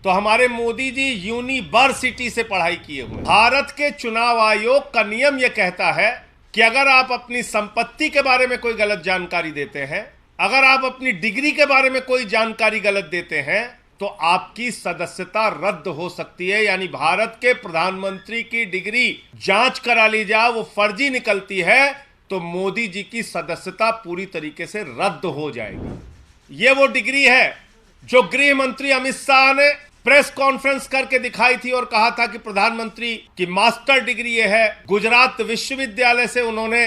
तो हमारे मोदी जी यूनिवर्सिटी से पढ़ाई किए हुए। भारत के चुनाव आयोग का नियम यह कहता है कि अगर आप अपनी संपत्ति के बारे में कोई गलत जानकारी देते हैं, अगर आप अपनी डिग्री के बारे में कोई जानकारी गलत देते हैं, तो आपकी सदस्यता रद्द हो सकती है। यानी भारत के प्रधानमंत्री की डिग्री जांच करा ली जाए, वो फर्जी निकलती है, तो मोदी जी की सदस्यता पूरी तरीके से रद्द हो जाएगी। ये वो डिग्री है जो गृह मंत्री अमित शाह ने प्रेस कॉन्फ्रेंस करके दिखाई थी और कहा था कि प्रधानमंत्री की मास्टर डिग्री ये है। गुजरात विश्वविद्यालय से उन्होंने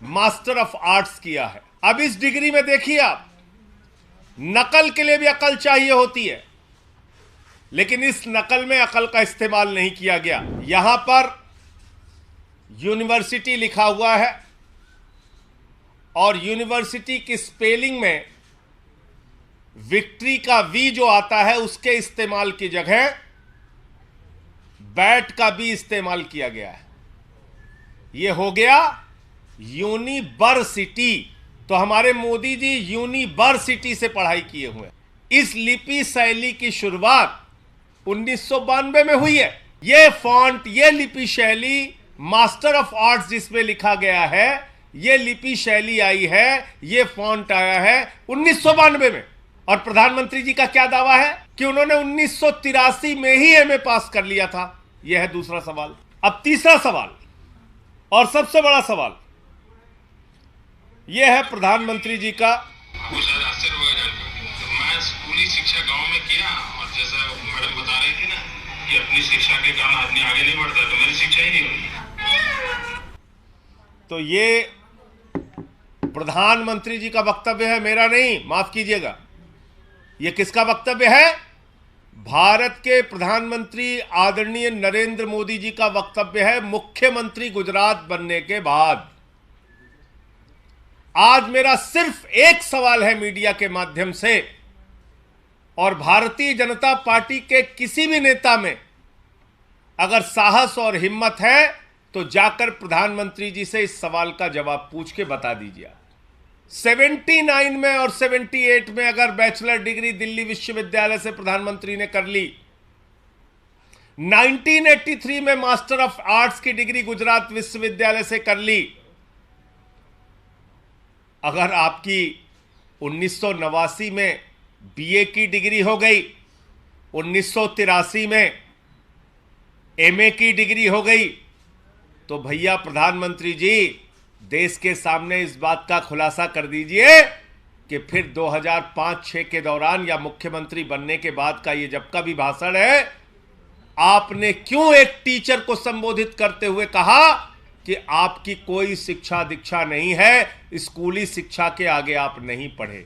मास्टर ऑफ आर्ट्स किया है। अब इस डिग्री में देखिए आप, नकल के लिए भी अकल चाहिए होती है, लेकिन इस नकल में अकल का इस्तेमाल नहीं किया गया। यहां पर यूनिवर्सिटी लिखा हुआ है और यूनिवर्सिटी की स्पेलिंग में विक्ट्री का वी जो आता है उसके इस्तेमाल की जगह बैट का भी इस्तेमाल किया गया है। यह हो गया यूनिवर्सिटी। तो हमारे मोदी जी यूनिवर्सिटी से पढ़ाई किए हुए। इस लिपि शैली की शुरुआत 1992 में हुई है। यह फॉन्ट, यह लिपि शैली, मास्टर ऑफ आर्ट्स जिसमें लिखा गया है, यह लिपि शैली आई है, यह फॉन्ट आया है 1992 में। और प्रधानमंत्री जी का क्या दावा है कि उन्होंने 1983 में ही एमए पास कर लिया था। यह है दूसरा सवाल। अब तीसरा सवाल और सबसे बड़ा सवाल यह है प्रधानमंत्री जी का। मैं स्कूली शिक्षा गांव में किया और जैसा मैडम बता रही थी ना कि अपनी शिक्षा के कारण आदमी आगे नहीं बढ़ता, तो मेरी शिक्षा ही नहीं हुई। तो ये प्रधानमंत्री जी का वक्तव्य है, मेरा नहीं, माफ कीजिएगा। यह किसका वक्तव्य है? भारत के प्रधानमंत्री आदरणीय नरेंद्र मोदी जी का वक्तव्य है, मुख्यमंत्री गुजरात बनने के बाद। आज मेरा सिर्फ एक सवाल है मीडिया के माध्यम से, और भारतीय जनता पार्टी के किसी भी नेता में अगर साहस और हिम्मत है तो जाकर प्रधानमंत्री जी से इस सवाल का जवाब पूछ के बता दीजिए। 79 में और 78 में अगर बैचलर डिग्री दिल्ली विश्वविद्यालय से प्रधानमंत्री ने कर ली, 1983 में मास्टर ऑफ आर्ट्स की डिग्री गुजरात विश्वविद्यालय से कर ली, अगर आपकी 1989 में बीए की डिग्री हो गई, 1983 में एमए की डिग्री हो गई, तो भैया प्रधानमंत्री जी देश के सामने इस बात का खुलासा कर दीजिए कि फिर 2005-6 के दौरान या मुख्यमंत्री बनने के बाद का ये जब का भी भाषण है, आपने क्यों एक टीचर को संबोधित करते हुए कहा कि आपकी कोई शिक्षा दीक्षा नहीं है, स्कूली शिक्षा के आगे आप नहीं पढ़े।